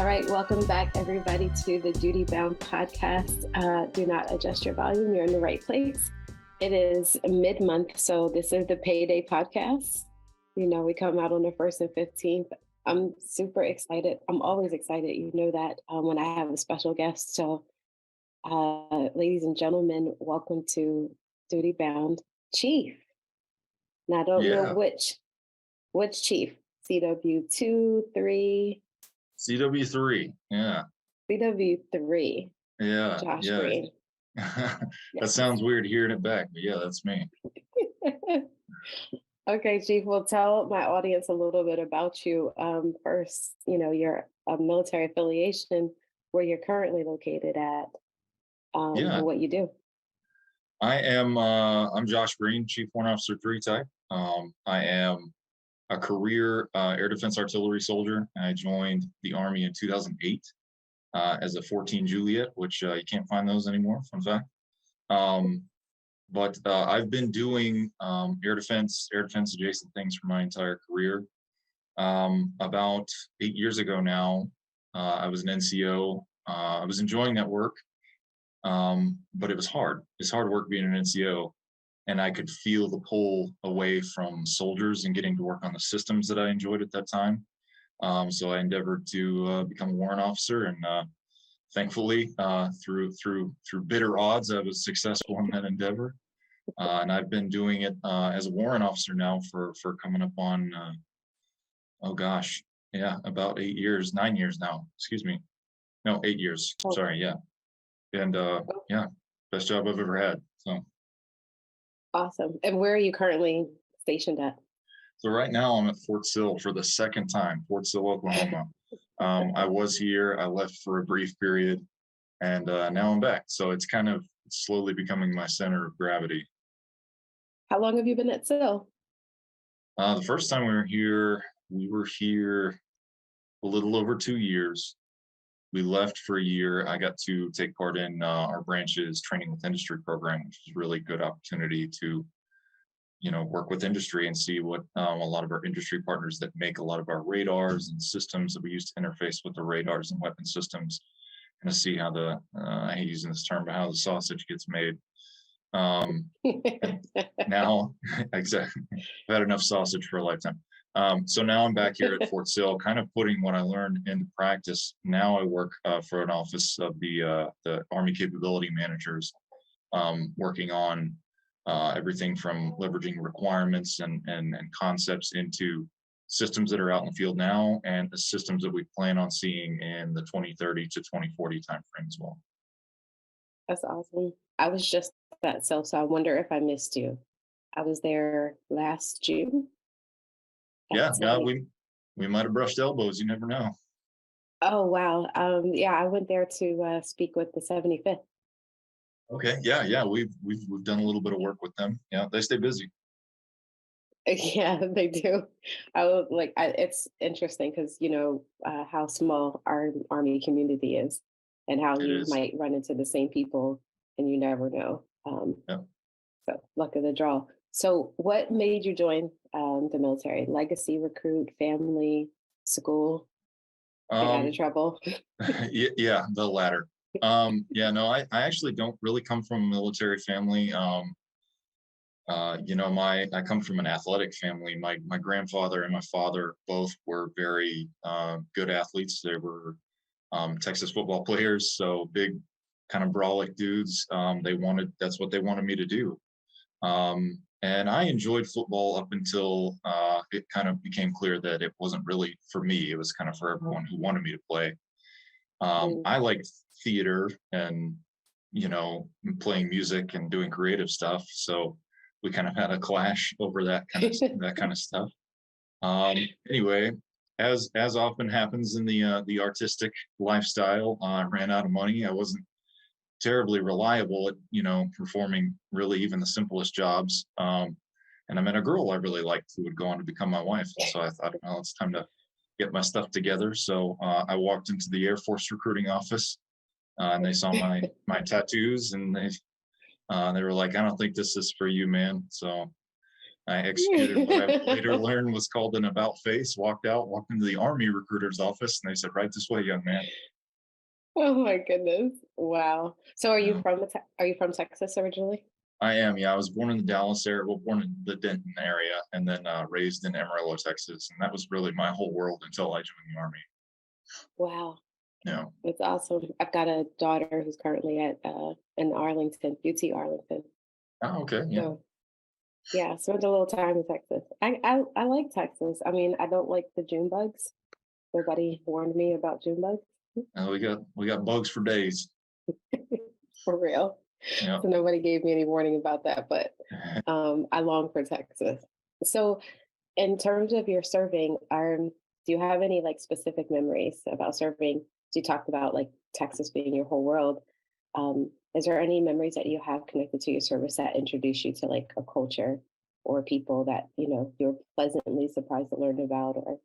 All right, welcome back, everybody, to the Duty Bound podcast. Do not adjust your volume. You're in the right place. It is mid-month, so this is the payday podcast. You know, we come out on the 1st and 15th. I'm super excited. I'm always excited. You know that when I have a special guest. So, ladies and gentlemen, welcome to Duty Bound Chief. Now, I don't know which chief. CW2, 3. CW3, yeah. CW3. Yeah. Josh yeah. Green. That sounds weird hearing it back, but yeah, that's me. Okay, Chief, well, tell my audience a little bit about you. First, you know, your military affiliation, where you're currently located at, and what you do. I'm Josh Green, Chief Warrant Officer 3 type. I am a career air defense artillery soldier. I joined the Army in 2008 as a 14 Juliet, which you can't find those anymore, fun fact. But I've been doing air defense adjacent things for my entire career. About 8 years ago now, I was an NCO. I was enjoying that work, but it was hard. It's hard work being an NCO. And I could feel the pull away from soldiers and getting to work on the systems that I enjoyed at that time. So I endeavored to become a warrant officer, and thankfully, through bitter odds, I was successful in that endeavor. And I've been doing it as a warrant officer now for coming up on, about 8 years, 9 years now. Excuse me, no, 8 years. Sorry, yeah, and best job I've ever had. So. Awesome. And where are you currently stationed at? So right now I'm at Fort Sill for the second time, Fort Sill, Oklahoma. I was here, I left for a brief period, and now I'm back. So it's kind of slowly becoming my center of gravity. How long have you been at Sill? The first time we were here a little over 2 years. We left for a year. I got to take part in our branch's training with industry program, which is a really good opportunity to, work with industry and see what a lot of our industry partners that make a lot of our radars and systems that we use to interface with the radars and weapon systems, and to see how I hate using this term, but how the sausage gets made. Now, exactly, I've had enough sausage for a lifetime. So now I'm back here at Fort Sill, kind of putting what I learned into practice. Now I work for an office of the Army Capability Managers, working on everything from leveraging requirements and concepts into systems that are out in the field now, and the systems that we plan on seeing in the 2030 to 2040 timeframe as well. That's awesome. I was just at Sill, so I wonder if I missed you. I was there last June. Yeah, we might have brushed elbows. You never know. Oh, wow. I went there to speak with the 75th. Okay, yeah, we've done a little bit of work with them. Yeah, they stay busy. Yeah, they do. It's interesting because how small our Army community is, and how you might run into the same people, and you never know. So luck of the draw. So what made you join the military? Legacy, recruit, family, school, get out of trouble? Yeah, the latter. I actually don't really come from a military family. I come from an athletic family. My grandfather and my father both were very good athletes. They were Texas football players, so big kind of brolic dudes. That's what they wanted me to do. And I enjoyed football up until it kind of became clear that it wasn't really for me. It was kind of for everyone who wanted me to play. I liked theater and, playing music and doing creative stuff. So we kind of had a clash over that kind of stuff. Anyway, as often happens in the artistic lifestyle, I ran out of money. I wasn't terribly reliable at performing really even the simplest jobs, and I met a girl I really liked who would go on to become my wife. So I thought, well, it's time to get my stuff together. So I walked into the Air Force recruiting office, and they saw my tattoos, and they were like, I don't think this is for you, man. So I executed what I would later learn was called an about face, walked out, walked into the Army recruiter's office, and they said, "Right this way, young man." Oh my goodness. Wow. So Yeah. Are you from Texas originally? I am, yeah. I was born in the Dallas area, well, born in the Denton area, and then raised in Amarillo, Texas. And that was really my whole world until I joined the Army. Wow. Yeah. That's awesome. I've got a daughter who's currently at in Arlington, UT Arlington. Oh, okay. Yeah. So yeah, spent a little time in Texas. I like Texas. I mean, I don't like the June bugs. Everybody warned me about June bugs. We got bugs for days. For real. Yeah. So nobody gave me any warning about that, but I long for Texas. So in terms of your serving, do you have any like specific memories about serving? You talked about like Texas being your whole world. Is there any memories that you have connected to your service that introduce you to like a culture or people that you're pleasantly surprised to learn about or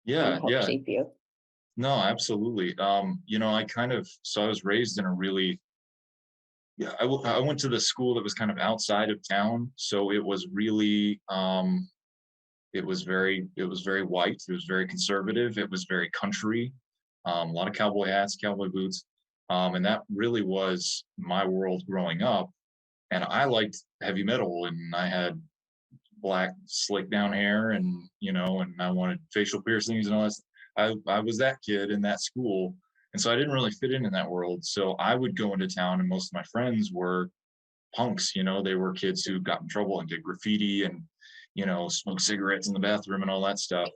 Yeah. help Yeah. shape you? No, absolutely. I was raised in a really, yeah, I went to the school that was kind of outside of town. So it was really, it was very white. It was very conservative. It was very country. A lot of cowboy hats, cowboy boots. And that really was my world growing up. And I liked heavy metal, and I had black slick down hair, and I wanted facial piercings and all that. I was that kid in that school, and so I didn't really fit in that world. So I would go into town, and most of my friends were punks. They were kids who got in trouble and did graffiti and smoked cigarettes in the bathroom and all that stuff.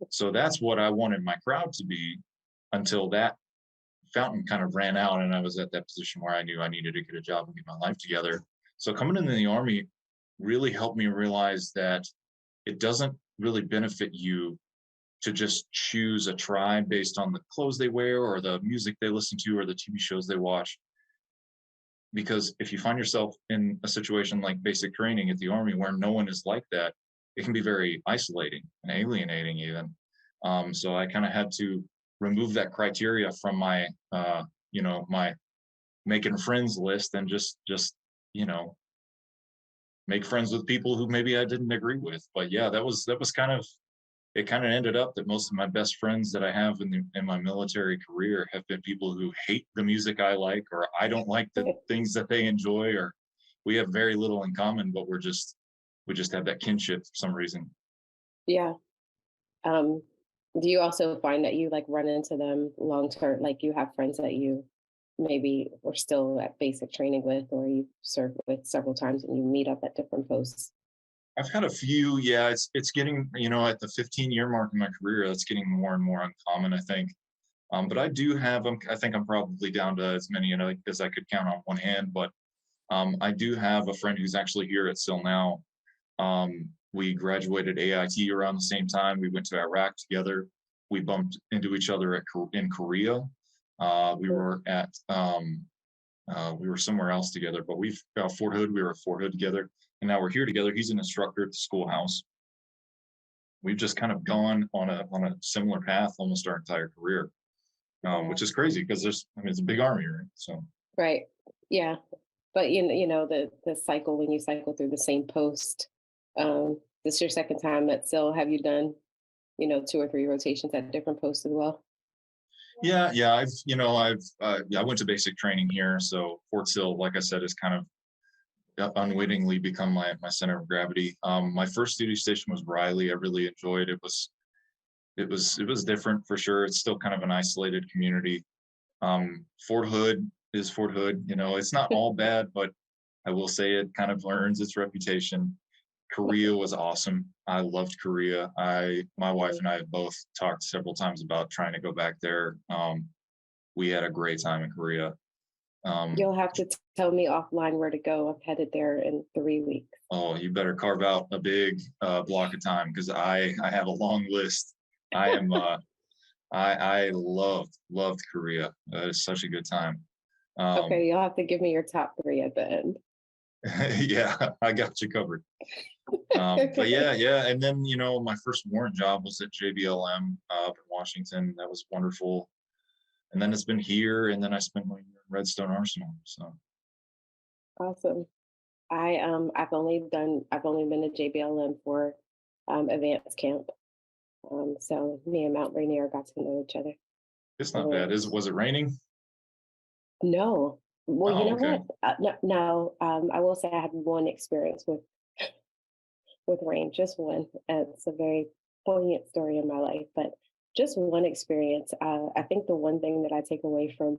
So that's what I wanted my crowd to be, until that fountain kind of ran out, and I was at that position where I knew I needed to get a job and get my life together. So coming into the Army really helped me realize that it doesn't really benefit you to just choose a tribe based on the clothes they wear or the music they listen to or the TV shows they watch. Because if you find yourself in a situation like basic training at the Army where no one is like that, it can be very isolating and alienating even. So I kind of had to remove that criteria from my making friends list, and just you know make friends with people who maybe I didn't agree with. But yeah, that was kind of it. Kind of ended up that most of my best friends that I have in my military career have been people who hate the music I like, or I don't like the things that they enjoy, or we have very little in common, but we just have that kinship for some reason. Yeah. Um, do you also find that you like run into them long term? Like you have friends that you maybe are still at basic training with, or you served with several times and you meet up at different posts? I've had a few. Yeah, it's getting, at the 15-year mark in my career, that's getting more and more uncommon, I think. But I do have, I think I'm probably down to as many, as I could count on one hand. But I do have a friend who's actually here at SIL now. We graduated AIT around the same time. We went to Iraq together. We bumped into each other in Korea. We Mm. were at we were somewhere else together, but we've Fort Hood. We were at Fort Hood together, and now we're here together. He's an instructor at the schoolhouse. We've just kind of gone on a similar path almost our entire career, Yeah. which is crazy because it's a big army, right? So Right. Yeah. But the cycle when you cycle through the same post. This your second time at SIL. Have you done, two or three rotations at different posts as well? yeah, yeah. I went to basic training here, so Fort Sill, like I said, is kind of unwittingly become my center of gravity. My first duty station was Riley. I really enjoyed it. It was different for sure. It's still kind of an isolated community. Fort Hood is Fort Hood. It's not all bad, but I will say it kind of earns its reputation. Korea was awesome. I loved Korea. My wife and I have both talked several times about trying to go back there. We had a great time in Korea. Um, You'll have to tell me offline where to go. I'm headed there in 3 weeks. oh, you better carve out a big block of time, because I have a long list. I am I loved Korea. It's such a good time. Um, Okay, you'll have to give me your top three at the end. yeah, I got you covered. But yeah, yeah. And then, my first warrant job was at JBLM up in Washington. That was wonderful. And then it's been here, and then I spent my year in Redstone Arsenal. So Awesome. I've only been to JBLM for advanced camp. So me and Mount Rainier got to know each other. It's not bad. So, Was it raining? no, well, you Oh, know okay. what? No, I will say I had one experience with rain, just one. It's a very poignant story in my life, but just one experience. I think the one thing that I take away from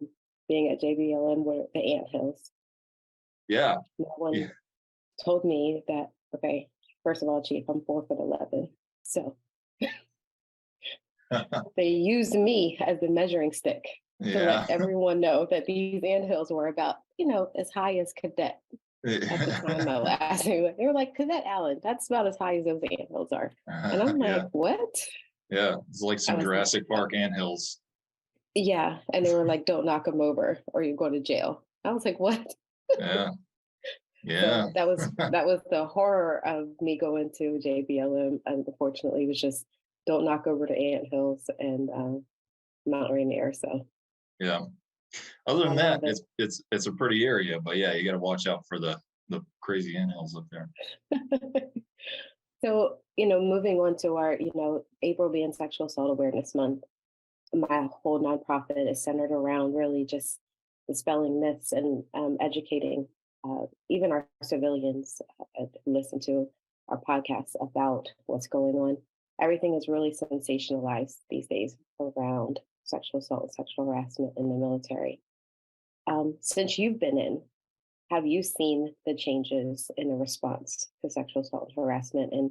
being at JBLM were the anthills. Yeah. No one Yeah. told me that, okay, first of all, Chief, I'm 4'11". So they used me as the measuring stick to let Yeah. everyone know that these anthills were about, as high as cadet at the time my last name. They were like, Cadet Allen, that's about as high as those anthills are. And I'm like, Yeah. what? Yeah. It's like I some was like, Jurassic Park anthills. yeah. And they were like, don't knock them over or you go to jail. I was like, what? Yeah. Yeah. So that was the horror of me going to JBLM. Unfortunately, was just don't knock over the ant hills and Mount Rainier. So Yeah. Other I than that, love it. it's a pretty area, but yeah, you got to watch out for the crazy anthills up there. So, moving on to our, April being Sexual Assault Awareness Month, my whole nonprofit is centered around really just dispelling myths and educating even our civilians who listen to our podcasts about what's going on. Everything is really sensationalized these days around sexual assault and sexual harassment in the military. Since you've been in, have you seen the changes in the response to sexual assault and harassment? And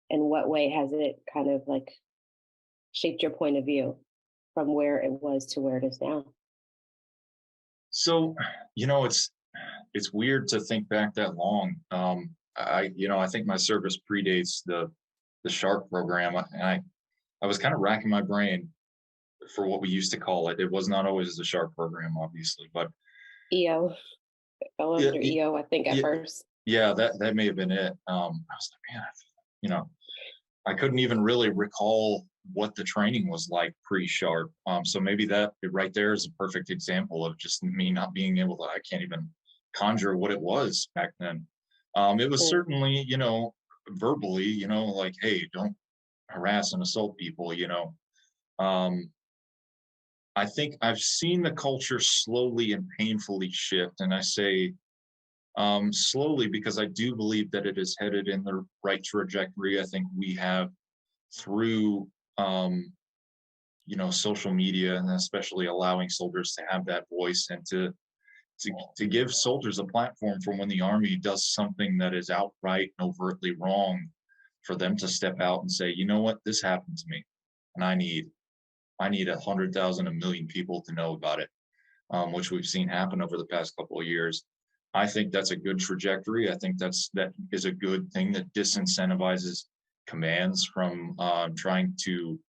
in what way has it kind of like shaped your point of view from where it was to where it is now? So, it's weird to think back that long. I think my service predates the Shark program, and I was kind of racking my brain for what we used to call it. It was not always the Shark program, obviously, but EO, fell yeah, under EO, I think at yeah, first. yeah, that may have been it. I was like, man, you know, I couldn't even really recall what the training was like pre-Shark. So maybe that right there is a perfect example of just me not being able to. I can't even conjure what it was back then. It was Mm, certainly, verbally, like, hey, don't harass and assault people. Um, I think I've seen the culture slowly and painfully shift, and I say slowly because I do believe that it is headed in the right trajectory. I think we have through um, social media, and especially allowing soldiers to have that voice and to give soldiers a platform for when the army does something that is outright and overtly wrong, for them to step out and say, you know what, this happened to me, and I need 100,000, a million people to know about it, which we've seen happen over the past couple of years. I think that's a good trajectory. I think that is a good thing that disincentivizes commands from trying to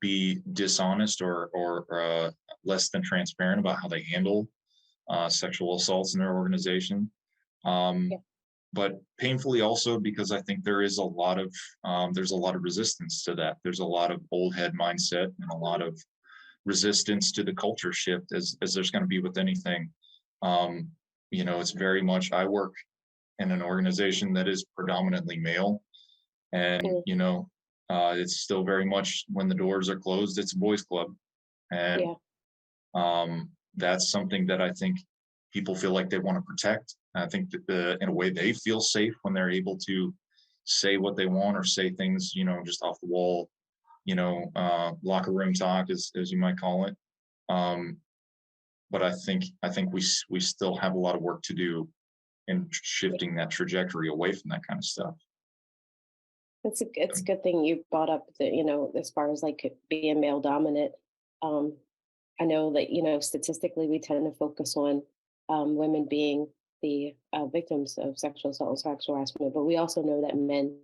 be dishonest or less than transparent about how they handle sexual assaults in their organization. Um, yeah. but painfully also because I think there's a lot of resistance to that. There's a lot of old head mindset and a lot of resistance to the culture shift as there's going to be with anything. Um, it's very much I work in an organization that is predominantly male, and Mm, it's still very much when the doors are closed, it's a boys' club, and yeah. that's something that I think people feel like they want to protect. I think that in a way they feel safe when they're able to say what they want or say things, just off the wall, locker room talk, as you might call it. Um, but I think we still have a lot of work to do in shifting that trajectory away from that kind of stuff. It's a good thing you brought up that, as far as like being male dominant. Um, I know that, statistically we tend to focus on women being the victims of sexual assault and sexual harassment, but we also know that men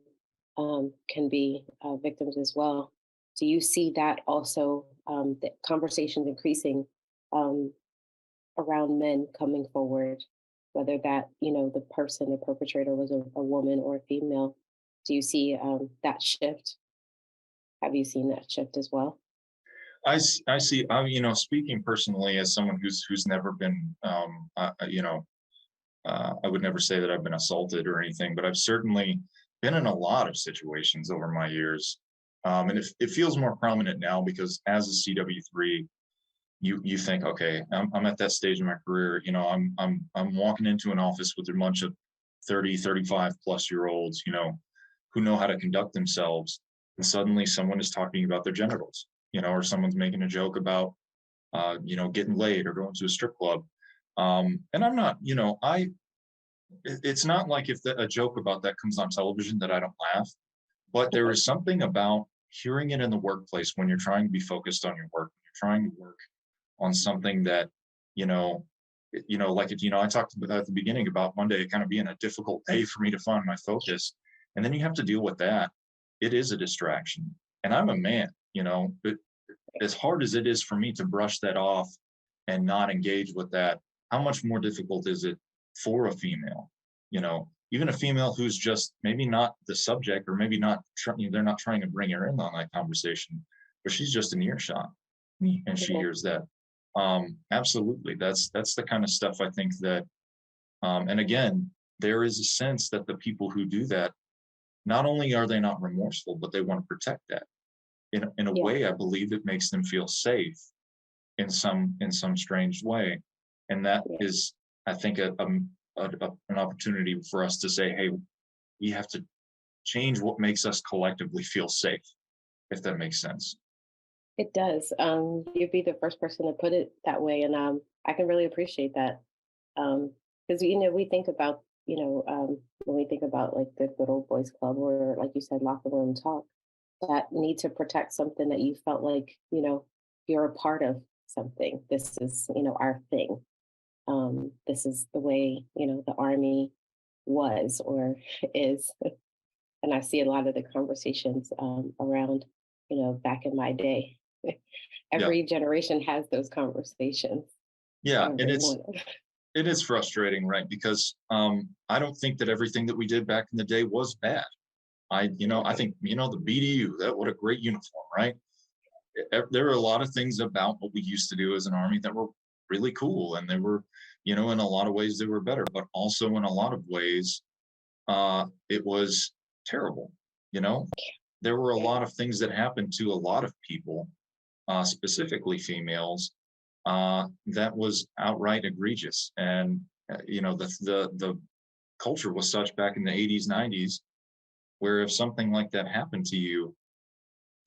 can be victims as well. Do you see that also, the conversations increasing um, around men coming forward, whether that, the person, the perpetrator was a woman or a female? Do you see that shift? Have you seen that shift as well? I see. Speaking personally as someone who's never been, I would never say that I've been assaulted or anything, but I've certainly been in a lot of situations over my years. And it feels more prominent now because as a CW3, you think, okay, I'm at that stage in my career. I'm walking into an office with a bunch of 30, 35 plus year olds, who know how to conduct themselves. And suddenly someone is talking about their genitals, or someone's making a joke about, getting laid or going to a strip club. And I'm not, it's not like if a joke about that comes on television that I don't laugh, but there is something about hearing it in the workplace when you're trying to be focused on your work, when you're trying to work on something that, you know, like I talked about at the beginning about Monday kind of being a difficult day for me to find my focus. And then you have to deal with that. It is a distraction. And I'm a man, but as hard as it is for me to brush that off and not engage with that, how much more difficult is it for a female? Even a female who's just maybe not the subject, or maybe not they're not trying to bring her in on that conversation, but she's just in earshot and she Mhm. hears that. Absolutely, that's the kind of stuff I think that, and again, there is a sense that the people who do that, not only are they not remorseful, but they want to protect that. In a Yeah, way, I believe it makes them feel safe in some strange way, and that yeah, is, I think, an opportunity for us to say, hey, we have to change what makes us collectively feel safe, if that makes sense. it does. You'd be the first person to put it that way, and I can really appreciate that. Because we think about when we think about like the good old boys club, or like you said, locker room talk, that need to protect something that you felt like you're a part of something. This is our thing. This is the way the army was or is. And I see a lot of the conversations around back in my day. Yeah, Every generation has those conversations. yeah, and Everyone. it is frustrating, right? Because I don't think that everything that we did back in the day was bad. I think the BDU, that what a great uniform, right? There are a lot of things about what we used to do as an army that were really cool, and they were, in a lot of ways they were better, but also in a lot of ways, it was terrible. You know, there were a Yeah. lot of things that happened to a lot of people, specifically females, that was outright egregious. And the culture was such back in the 80s, 90s, where if something like that happened to you,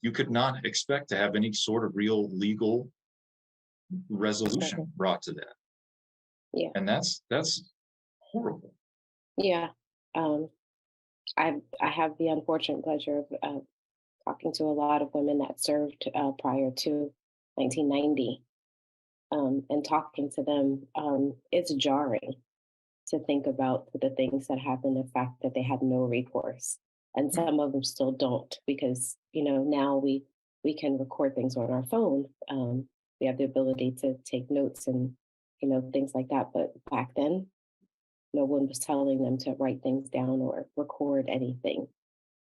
you could not expect to have any sort of real legal Mhm. resolution brought to that. Yeah. And that's horrible. Yeah. Um, I have the unfortunate pleasure of talking to a lot of women that served prior to 1990, and talking to them. It's jarring to think about the things that happened, the fact that they had no recourse. And Mm, some of them still don't because, now we can record things on our phone. We have the ability to take notes and, things like that. But back then, no one was telling them to write things down or record anything.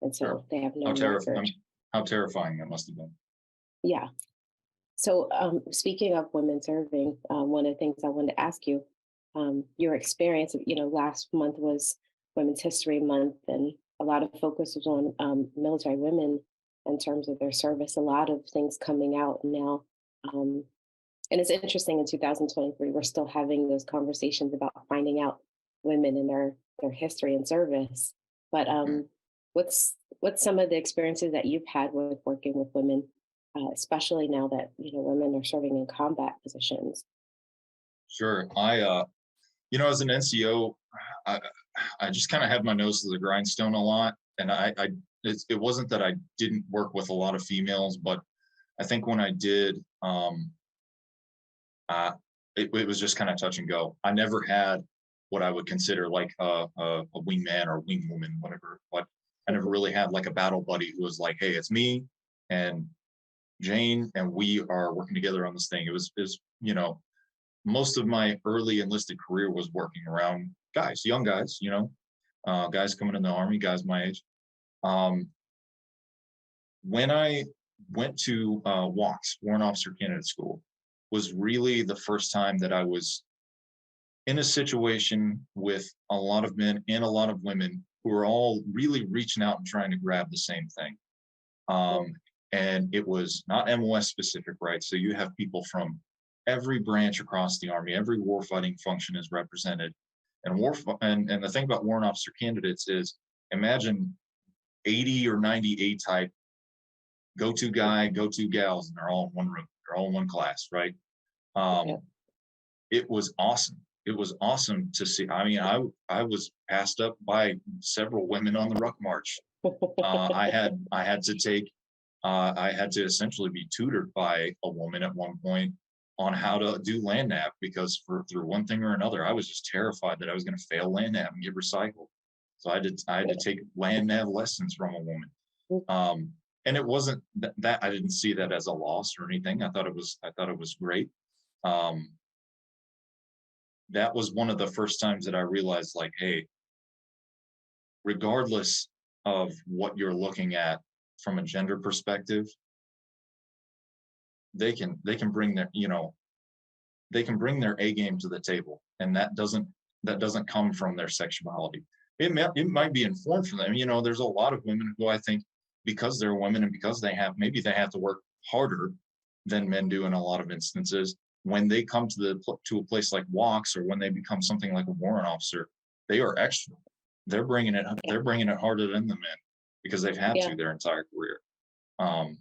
And sure. so they have How no record. terrifying! How terrifying that must have been. Yeah. So, speaking of women serving, one of the things I wanted to ask you, your experience. Last month was Women's History Month, and a lot of focus was on military women in terms of their service. A lot of things coming out now, um, and it's interesting. In 2023, we're still having those conversations about finding out women and their history and service. But Mm, what's some of the experiences that you've had with working with women, especially now that women are serving in combat positions? sure. As an NCO, I I just kind of had my nose to the grindstone a lot, and it wasn't that I didn't work with a lot of females, but I think when I did, uh, it was just kind of touch and go. I never had what I would consider like a wingman or wingwoman, whatever. But I never Mhm. really had like a battle buddy who was like, "Hey, it's me and Jane, and we are working together on this thing." It was most of my early enlisted career was working around guys, young guys, guys coming in the army, guys my age. Um, when I went to WOCS, Warrant Officer Candidate School, was really the first time that I was in a situation with a lot of men and a lot of women who are all really reaching out and trying to grab the same thing. Yeah. Um, and it was not MOS specific, right? So you have people from every branch across the Army, every warfighting function is represented. And and the thing about warrant officer candidates is, imagine 80 or 90 A type go-to guy, go-to gals, and they're all in one room, they're all in one class, right? Yeah. Um, it was awesome. It was awesome to see. I mean, I was passed up by several women on the ruck march. I had to take I had to essentially be tutored by a woman at one point on how to do land nav, because through one thing or another, I was just terrified that I was going to fail land nav and get recycled. So I had to take land nav lessons from a woman. Um, and it wasn't that I didn't see that as a loss or anything. I thought it was great. Um, that was one of the first times that I realized, like, hey, regardless of what you're looking at from a gender perspective, they can bring their, they can bring their A game to the table, and that doesn't come from their sexuality. It might be informed from them. There's a lot of women who, I think, because they're women and because they have to work harder than men do in a lot of instances. When they come to a place like walks, or when they become something like a warrant officer, they are extra. They're bringing it. Yeah. They're bringing it harder than the men, because they've had Yeah. to their entire career. Um,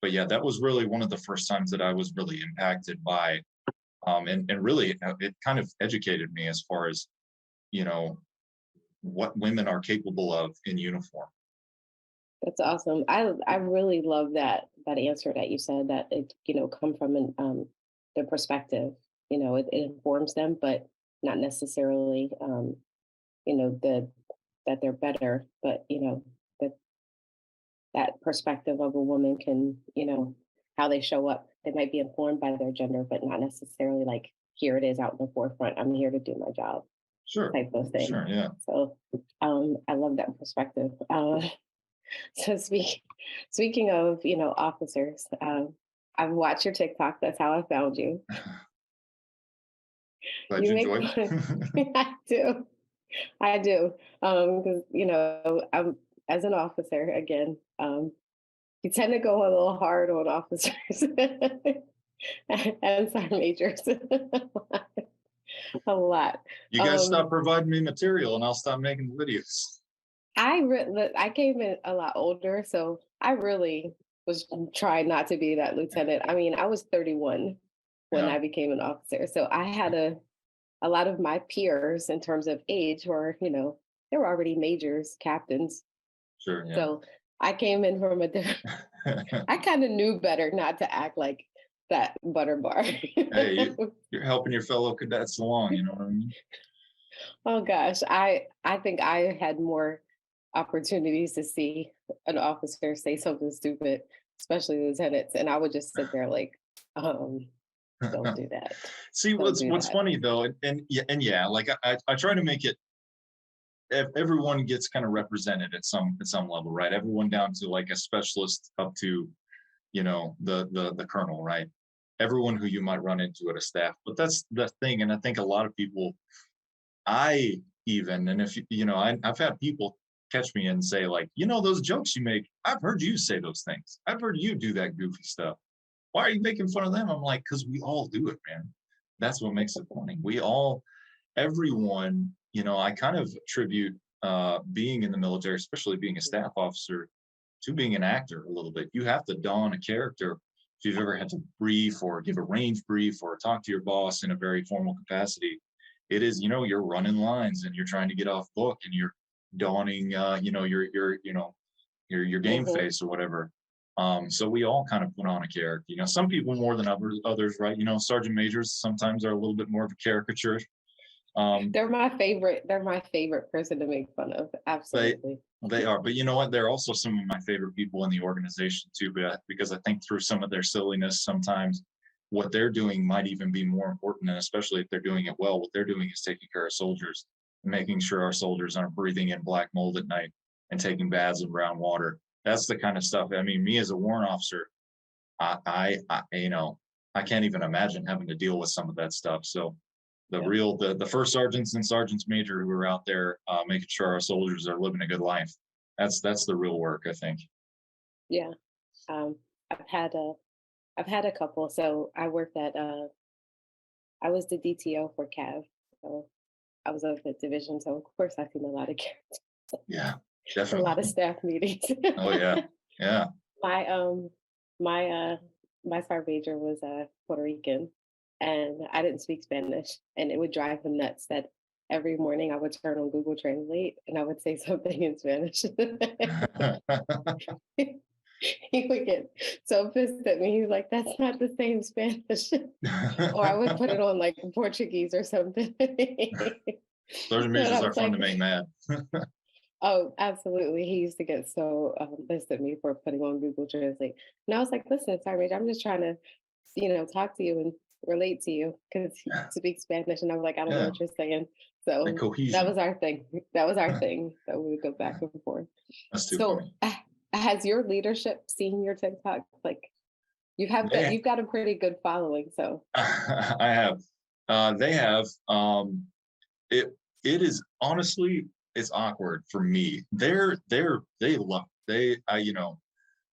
but yeah, that was really one of the first times that I was really impacted by, and really it kind of educated me as far as, you know, what women are capable of in uniform. That's awesome. I really love that answer that you said, that it come from their perspective. It informs them, but not necessarily the that they're better, but that that perspective of a woman can how they show up. They might be informed by their gender, but not necessarily like, here it is out in the forefront. I'm here to do my job, Sure, type of thing. sure, yeah. So I love that perspective. So speaking of officers, I've watched your TikTok. That's how I found you. Glad You you make enjoyed. fun. I do, because I'm as an officer again. You tend to go a little hard on officers and sergeant majors a lot. You guys Um, stop providing me material, and I'll stop making the videos. I came in a lot older, so I really was trying not to be that lieutenant. I mean, I was 31 when Yeah, I became an officer, so I had a lot of my peers in terms of age were, they were already majors, captains. sure, yeah. So I came in from a different. I kind of knew better not to act like that butter bar. Hey, you're helping your fellow cadets along. You know what I mean? Oh gosh, I think I had more opportunities to see an officer say something stupid, especially lieutenants, and I would just sit there like, um, don't do that. See, Don't what's do what's that. funny though, and yeah, like I try to make it, everyone gets kind of represented at some level, right? Everyone down to like a specialist up to, the colonel, right? Everyone who you might run into at a staff. But that's the thing, and I think a lot of people, I even, and if I've had people catch me and say, like, those jokes you make, I've heard you say those things. I've heard you do that goofy stuff. Why are you making fun of them? I'm like, because we all do it, man. That's what makes it funny. Everyone, I kind of attribute being in the military, especially being a staff officer, to being an actor a little bit. You have to don a character. If you've ever had to brief or give a range brief or talk to your boss in a very formal capacity, it is, you're running lines and you're trying to get off book, and you're donning, your game Hmm. face or whatever. So we all kind of put on a character. Some people more than others, right? Sergeant majors sometimes are a little bit more of a caricature. Um, They're my favorite. They're my favorite person to make fun of. they Absolutely. they are, but you know what? They're also some of my favorite people in the organization too. But because I think through some of their silliness, sometimes what they're doing might even be more important, and especially if they're doing it well, what they're doing is taking care of soldiers, and making sure our soldiers aren't breathing in black mold at night and taking baths in brown water. That's the kind of stuff. I mean, me as a warrant officer, I can't even imagine having to deal with some of that stuff. So Yeah. The first sergeants and sergeants major who are out there making sure our soldiers are living a good life. That's the real work, I think. Yeah. Um, I've had a I've had a couple. So I worked at I was the DTO for CAV. So I was of the division. So of course I've seen a lot of Yeah, a lot of definitely. staff meetings. Oh yeah, yeah. my my my sergeant major was Puerto Rican, and I didn't speak Spanish, and it would drive him nuts that every morning I would turn on Google Translate and I would say something in Spanish. He would get so pissed at me. He's like, "That's not the same Spanish," or I would put it on like Portuguese or something. Sergeant And I majors are was fun to like, make mad. oh, absolutely. He used to get so pissed at me for putting on Google Translate. And I was like, listen, sorry, Rach, I'm just trying to, talk to you and relate to you because you Yeah, speak Spanish. And I was like, I don't know yeah. what you're saying. Like So that was cohesion. our thing. That was our thing. So we would go back and forth. That's too So funny. has your leadership seen your TikTok? Like They, you've got a pretty good following. So I have. They have. It it is honestly, it's awkward for me. They love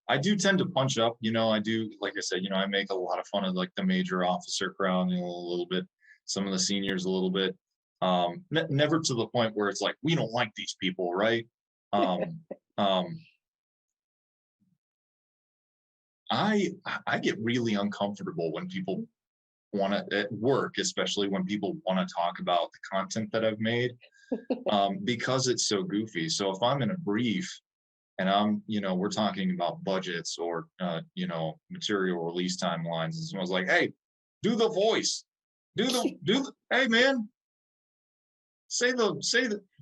I do tend to punch up. I do, like I said, I make a lot of fun of like the major officer crowd, a little bit, some of the seniors a little bit. Never to the point where it's like we don't like these people, right? Um, um, I get really uncomfortable when people want to at work, especially when people want to talk about the content that I've made, because it's so goofy. So if I'm in a brief and we're talking about budgets or material release timelines, and someone's like, "Hey, do the voice, hey man,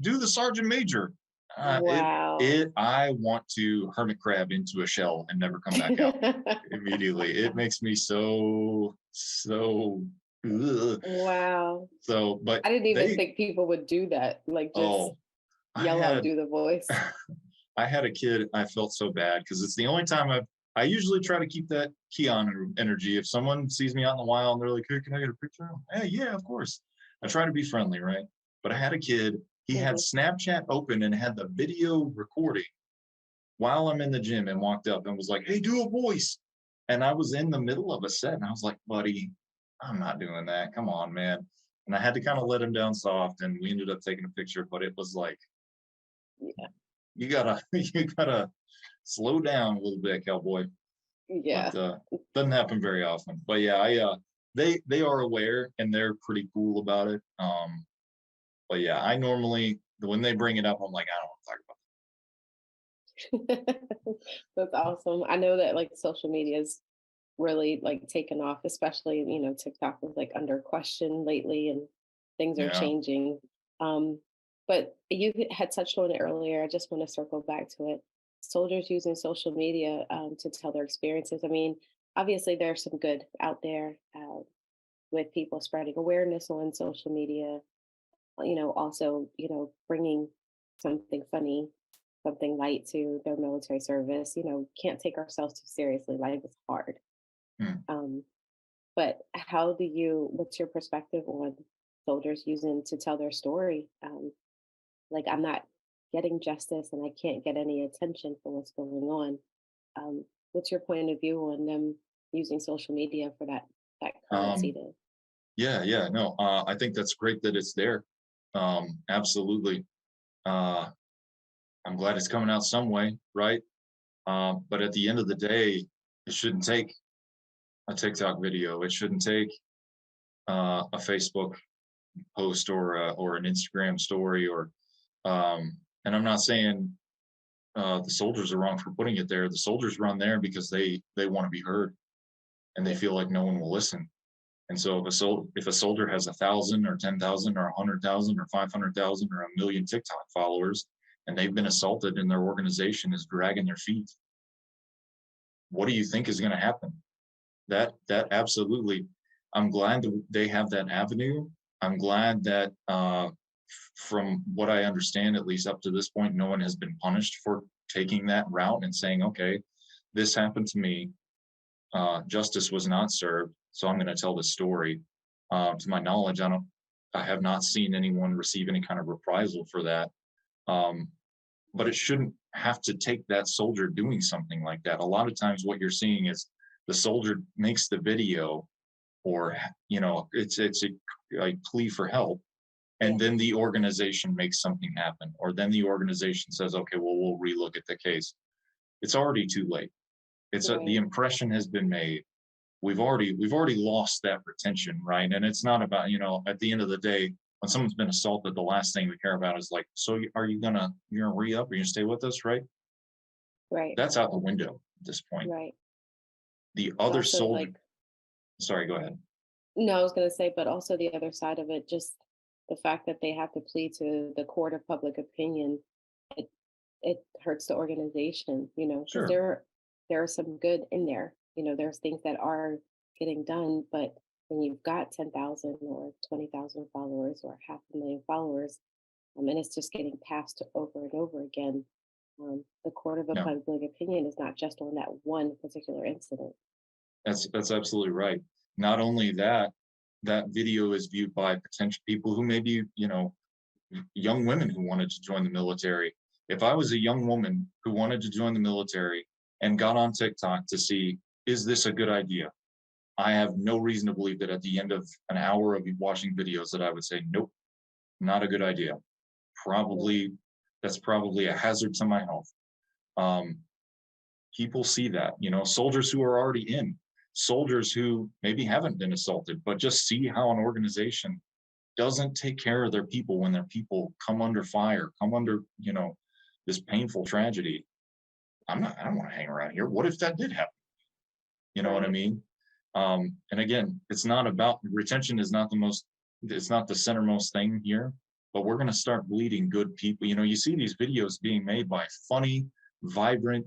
do the sergeant major." Uh, it wow. I want to hermit crab into a shell and never come back out immediately. It makes me so. Ugh. Wow. So, but I didn't even they, think people would do that. Like just oh, I yell out, had do the voice. I had a kid. I felt so bad because it's the only time I usually try to keep that Keon energy. If someone sees me out in the wild and they're like, "Hey, can I get a picture?" Hey, yeah, of course. I try to be friendly, right? But I had a kid. He had Mhm. Snapchat open and had the video recording while I'm in the gym and walked up and was like, "Hey, do a voice." And I was in the middle of a set and I was like, "Buddy, I'm not doing that. Come on, man." And I had to kind of let him down soft and we ended up taking a picture, but it was like, Yeah. you gotta you gotta slow down a little bit, cowboy. Yeah. But doesn't happen very often. But yeah, I they are aware and they're pretty cool about it. But yeah, I normally when they bring it up, I'm like, I don't want to talk about That's awesome. I know that like social media is really like taken off, especially, TikTok was like under question lately and things it. are Yeah. changing. Um, but you had touched on it earlier. I just want to circle back to it. Soldiers using social media to tell their experiences. I mean, obviously there's some good out there with people spreading awareness on social media, also, bringing something funny, something light to their military service. Can't take ourselves too seriously. Life is hard. Hmm. Um, but what's your perspective on soldiers using to tell their story? Like, I'm not getting justice and I can't get any attention for what's going on. What's your point of view on them using social media for that currency Um, to? yeah, yeah, no, I think that's great that it's there. Absolutely. Uh, I'm glad it's coming out some way, right? But at the end of the day, it shouldn't take a TikTok video. It shouldn't take a Facebook post or an Instagram story or and I'm not saying the soldiers are wrong for putting it there. The soldiers run there because they want to be heard and they Yeah. feel like no one will listen. And so if a soldier has 1,000 or 10,000 or 100,000 or 500,000 or a million TikTok followers and they've been assaulted and their organization is dragging their feet, what do you think is going to happen? That absolutely. I'm glad that they have that avenue. I'm glad that from what I understand, at least up to this point, no one has been punished for taking that route and saying, "Okay, this happened to me. Justice was not served, so I'm going to tell this story." To my knowledge, I have not seen anyone receive any kind of reprisal for that. Um, but it shouldn't have to take that soldier doing something like that. A lot of times, what you're seeing is the soldier makes the video, or it's a plea for help, Yeah. and then the organization makes something happen, or then the organization says, okay, well, we'll relook at the case. It's already too late. The Right. impression has been made. We've already lost that retention, right? And it's not about, at the end of the day, when someone's been assaulted, the last thing we care about is like, so are you're gonna re-up, or you gonna stay with us, right? Right. That's out the window at this point. Right. The And other also, soldier, like, sorry, go ahead. no, I was going to say, but also the other side of it, just the fact that they have to plead to the court of public opinion, it it hurts the organization, because Sure. there are some good in there. There's things that are getting done, but when you've got 10,000 or 20,000 followers or half a million followers, and it's just getting passed over and over again, the court of a No, public opinion is not just on that one particular incident. that's absolutely right. Not only that, that video is viewed by potential people who maybe, young women who wanted to join the military. If I was a young woman who wanted to join the military and got on TikTok to see, is this a good idea? I have no reason to believe that at the end of an hour of watching videos that I would say, nope, not a good idea. Right. Probably, that's probably a hazard to my health. Um, People see that, soldiers who are already in, soldiers who maybe haven't been assaulted, but just see how an organization doesn't take care of their people when their people come under fire, come under, this painful tragedy. I don't want to hang around here. What if that did happen? You know what I Right. mean? And again, it's not about retention is not the most, it's not the centermost thing here, but we're going to start bleeding good people. You see these videos being made by funny, vibrant,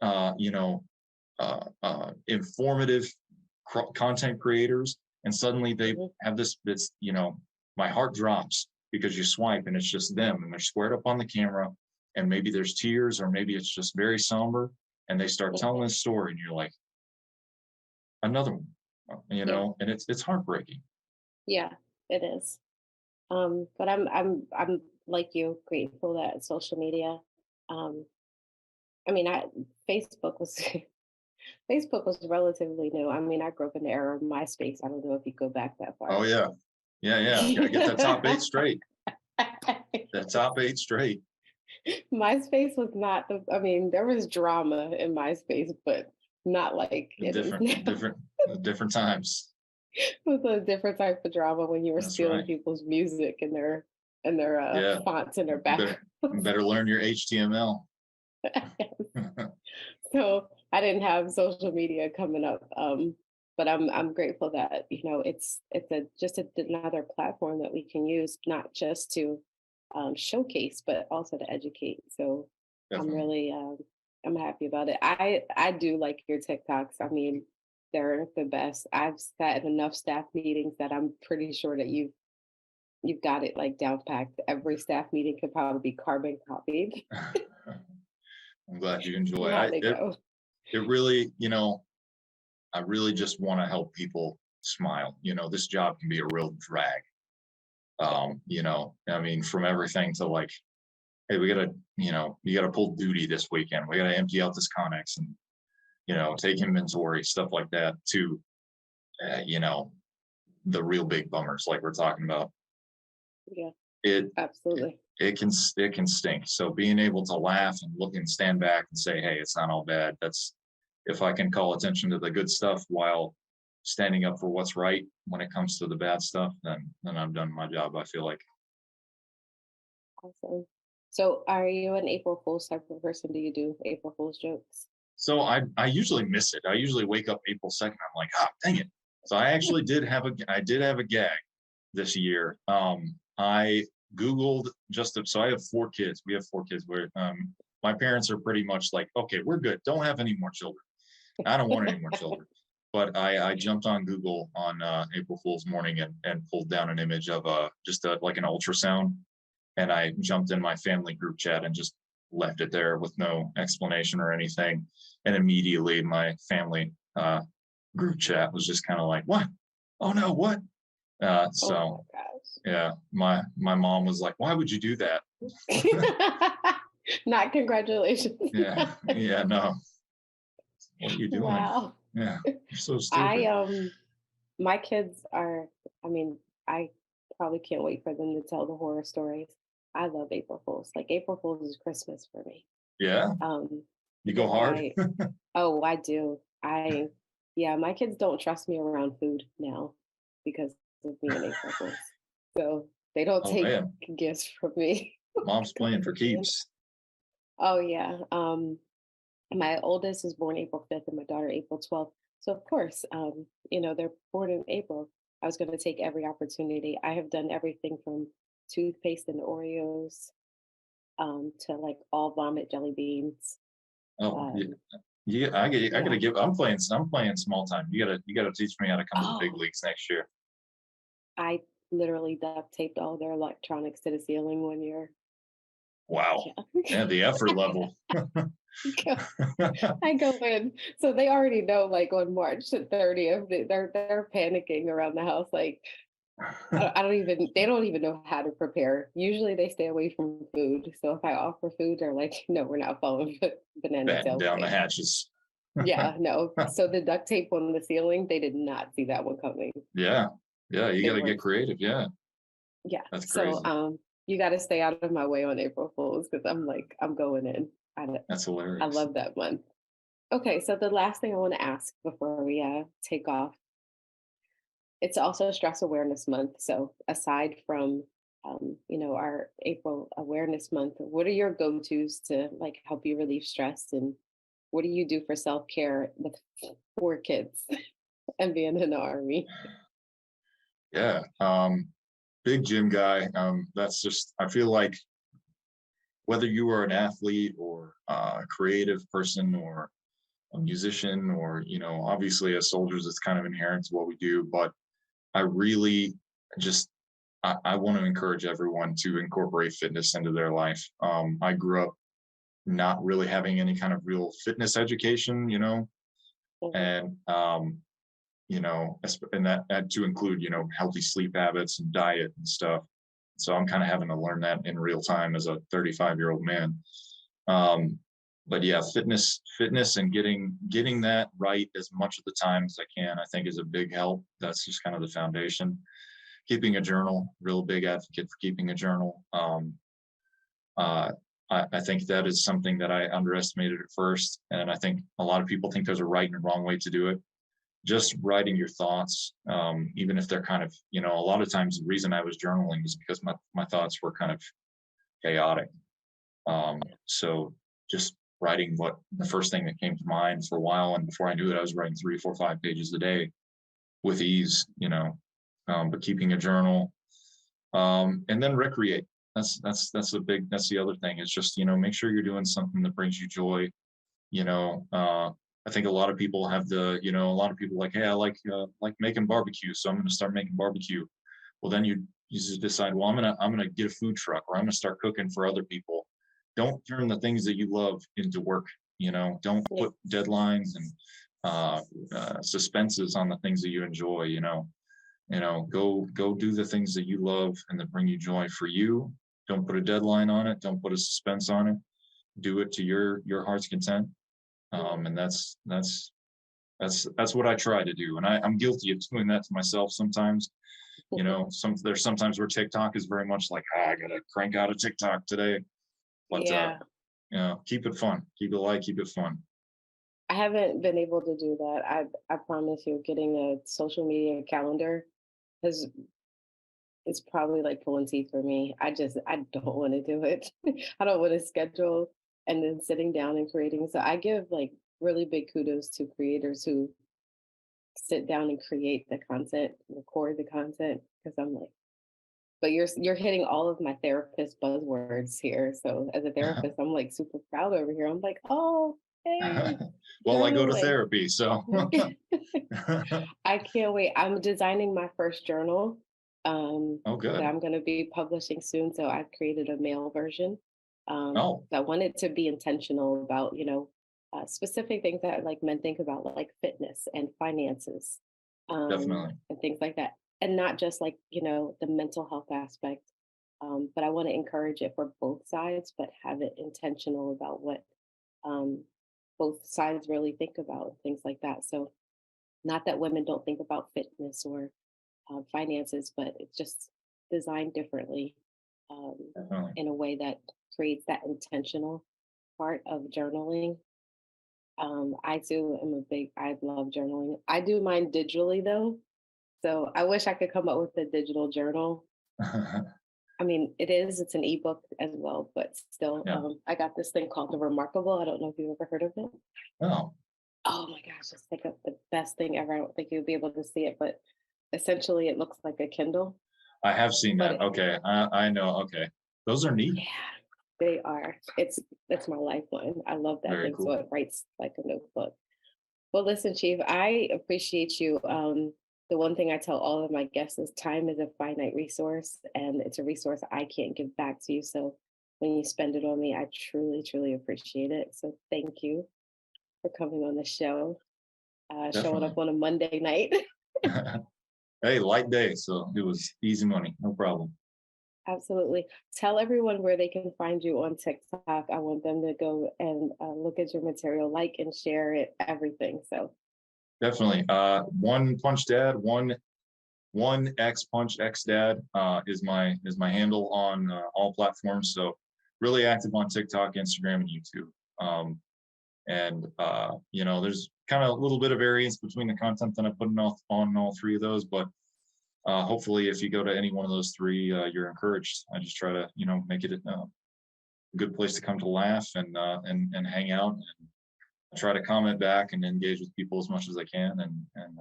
uh, you know, informative content creators, and suddenly they Mhm. have this, my heart drops because you swipe and it's just them and they're squared up on the camera, and maybe there's tears, or maybe it's just very somber, and they start telling Mhm. this story and you're like, another one, Yeah. and it's heartbreaking. Yeah, it is. But I'm like you, grateful that social media. Um, I mean, I Facebook was Facebook was relatively new. I mean, I grew up in the era of MySpace. I don't know if you go back that Oh far. yeah, yeah, gotta get that top eight straight. That top eight straight. MySpace was not the. I mean, there was drama in MySpace, but not like it is Different, now. different, different times. It was a different type of drama when you were That's stealing right. people's music and their Yeah, fonts and their better backgrounds. better learn your HTML. So I didn't have social media coming up, but I'm grateful that it's a just another platform that we can use, not just to showcase, but also to educate. So I'm Definitely. really I'm happy about it. I do like your TikToks. I mean, they're the best. I've sat in enough staff meetings that I'm pretty sure that you've got it like down packed. Every staff meeting could probably be carbon copied I'm glad you on enjoy. how they go. It really, I really just want to help people smile. This job can be a real drag. I mean, from everything to like, hey, you gotta pull duty this weekend. We gotta empty out this Connex and, take inventory, stuff like that, to, uh, you know, the real big bummers like we're talking about. Yeah, It it absolutely. it can stink. So being able to laugh and look and stand back and say, "Hey, it's not all bad." That's if I can call attention to the good stuff while standing up for what's right when it comes to the bad stuff, then I've done my job. I feel like. Awesome. So, are you an April Fool's type of person? Do you do April Fool's jokes? So I usually miss it. I usually wake up April 2nd. I'm like, ah, dang it. So I did have a gag this year. I Googled so I have 4 kids. We have 4 kids where my parents are pretty much like, okay, we're good. Don't have any more children. I don't want any more children. But I jumped on Google on April Fool's morning and pulled down an image of like an ultrasound, and I jumped in my family group chat and just left it there with no explanation or anything. And immediately my family group chat was just kind of like, "What? Oh no, what?" Oh So my yeah, my mom was like, "Why would you do that?" gosh. Not congratulations. Yeah, yeah, no. What are you doing? Wow. Yeah, you're so I stupid. my kids are, I mean, I probably can't wait for them to tell the horror stories. I love April Fools. Like April Fools is Christmas for me. Yeah, Um, you go because hard. I do. Yeah, my kids don't trust me around food now because of being April Fools. So they don't Oh take man, gifts from me mom's because playing of for the candy. keeps. Oh yeah. My oldest is born April 5th and my daughter April 12th. So of course, they're born in April. I was going to take every opportunity. I have done everything from toothpaste and Oreos to like all vomit jelly beans. Oh yeah, Um, yeah. I gotta yeah. give. I'm playing small time. You gotta teach me how to come to the big Oh, leagues next year. I literally duct taped all their electronics to the ceiling one year. Wow. Yeah. Yeah, the effort level. I go in. So they already know like on March the 30th, they're panicking around the house like I don't even they don't even know how to prepare. Usually they stay away from food. So if I offer food, they're like, no, we're not following banana Batten tail down the plan. hatches. Yeah, no. So the duct tape on the ceiling, they did not see that one coming. Yeah, yeah. You They gotta get were creative. Yeah, yeah. that's So crazy. you gotta stay out of my way on April Fools because I'm like, I'm going in. That's I hilarious. love that month. Okay, so the last thing I want to ask before we take off, it's also Stress Awareness Month. So aside from our April Awareness Month, what are your go-tos to like help you relieve stress, and what do you do for self-care with 4 kids and being in the army? Yeah. Big gym guy. That's just. I feel like whether you are an athlete or a creative person or a musician or obviously as soldiers it's kind of inherent to what we do, but I really just I want to encourage everyone to incorporate fitness into their life. I grew up not really having any kind of real fitness education, Mhm. and and that had to include healthy sleep habits and diet and stuff. So I'm kind of having to learn that in real time as a 35-year-old man. Um, but yeah, fitness, and getting that right as much of the time as I can, I think is a big help. That's just kind of the foundation. Keeping a journal, real big advocate for keeping a journal. Uh, I think that is something that I underestimated at first, and I think a lot of people think there's a right and a wrong way to do it. Just writing your thoughts, even if they're kind of, a lot of times the reason I was journaling is because my thoughts were kind of chaotic. So just writing what the first thing that came to mind for a while, and before I knew it, I was writing 3, 4, 5 pages a day with ease. But keeping a journal, and then recreate. That's the other thing. Is just make sure you're doing something that brings you joy. You know, I think a lot of people have a lot of people like, hey, I like making barbecue, so I'm going to start making barbecue. Well, then you just decide, well, I'm gonna get a food truck, or I'm gonna start cooking for other people. Don't turn the things that you love into work. Don't Yeah. put deadlines and uh, suspenses on the things that you enjoy. Go do the things that you love and that bring you joy for you. Don't put a deadline on it. Don't put a suspense on it. Do it to your heart's content. And that's what I try to do. And I'm guilty of doing that to myself sometimes. There's sometimes where TikTok is very much like, I gotta crank out a TikTok today. But Yeah. keep it fun. Keep it light, keep it fun. I haven't been able to do that. I promise you, getting a social media calendar has it's probably like pulling teeth for me. I don't want to do it. I don't want to schedule and then sitting down and creating. So I give like really big kudos to creators who sit down and create the content, record the content, because I'm like, but you're hitting all of my therapist buzzwords here. So as a therapist, I'm like super proud over here. I'm like, oh, hey, Well, I go to journaling. therapy, so I can't wait. I'm designing my first journal oh, that good. I'm going to be publishing soon. So I've created a mail version. Oh, I want it to be intentional about, specific things that like men think about, like fitness and finances definitely. and things like that. and not just like, the mental health aspect, but I want to encourage it for both sides, but have it intentional about what um, both sides really think about, things like that. So, not that women don't think about fitness or finances, but it's just designed differently, um, Definitely. in a way that creates that intentional part of journaling. I too am I love journaling. I do mine digitally though. So I wish I could come up with a digital journal. I mean, it's an ebook as well, but still, Yeah. I got this thing called The Remarkable. I don't know if you've ever heard of it. Oh, Oh my gosh, it's like the best thing ever. I don't think you'll be able to see it, but essentially it looks like a Kindle. I have seen But that. Okay, I know. Okay, those are neat. yeah, they are. It's my lifeline. I love that Very thing. So cool. it writes like a notebook. Well, listen, Chief, I appreciate you. The one thing I tell all of my guests is time is a finite resource, and it's a resource I can't give back to you. So when you spend it on me, I truly, truly appreciate it. So thank you for coming on the show, showing up Definitely. on a Monday night. Hey, light day, so it was easy money, no problem. Absolutely. Tell everyone where they can find you on TikTok. I want them to go and look at your material, like and share it, everything. So Definitely. One punch dad, one X punch X dad is my handle on all platforms. So really active on TikTok, Instagram, and YouTube. And there's kind of a little bit of variance between the content that I put on all three of those, but hopefully if you go to any one of those three, you're encouraged. I just try to make it a good place to come to laugh and hang out, and I try to comment back and engage with people as much as I can, and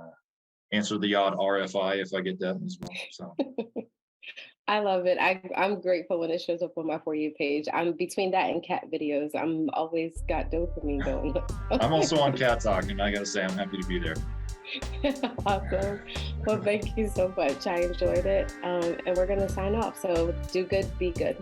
answer the odd RFI if I get that as well. So I love it. I'm grateful when it shows up on my For You page. I'm between that and cat videos. I'm always got dopamine going. I'm also on Cat Talk, and I gotta say I'm happy to be there. Awesome. Well, thank you so much. I enjoyed it. And we're going to sign off. So do good, be good.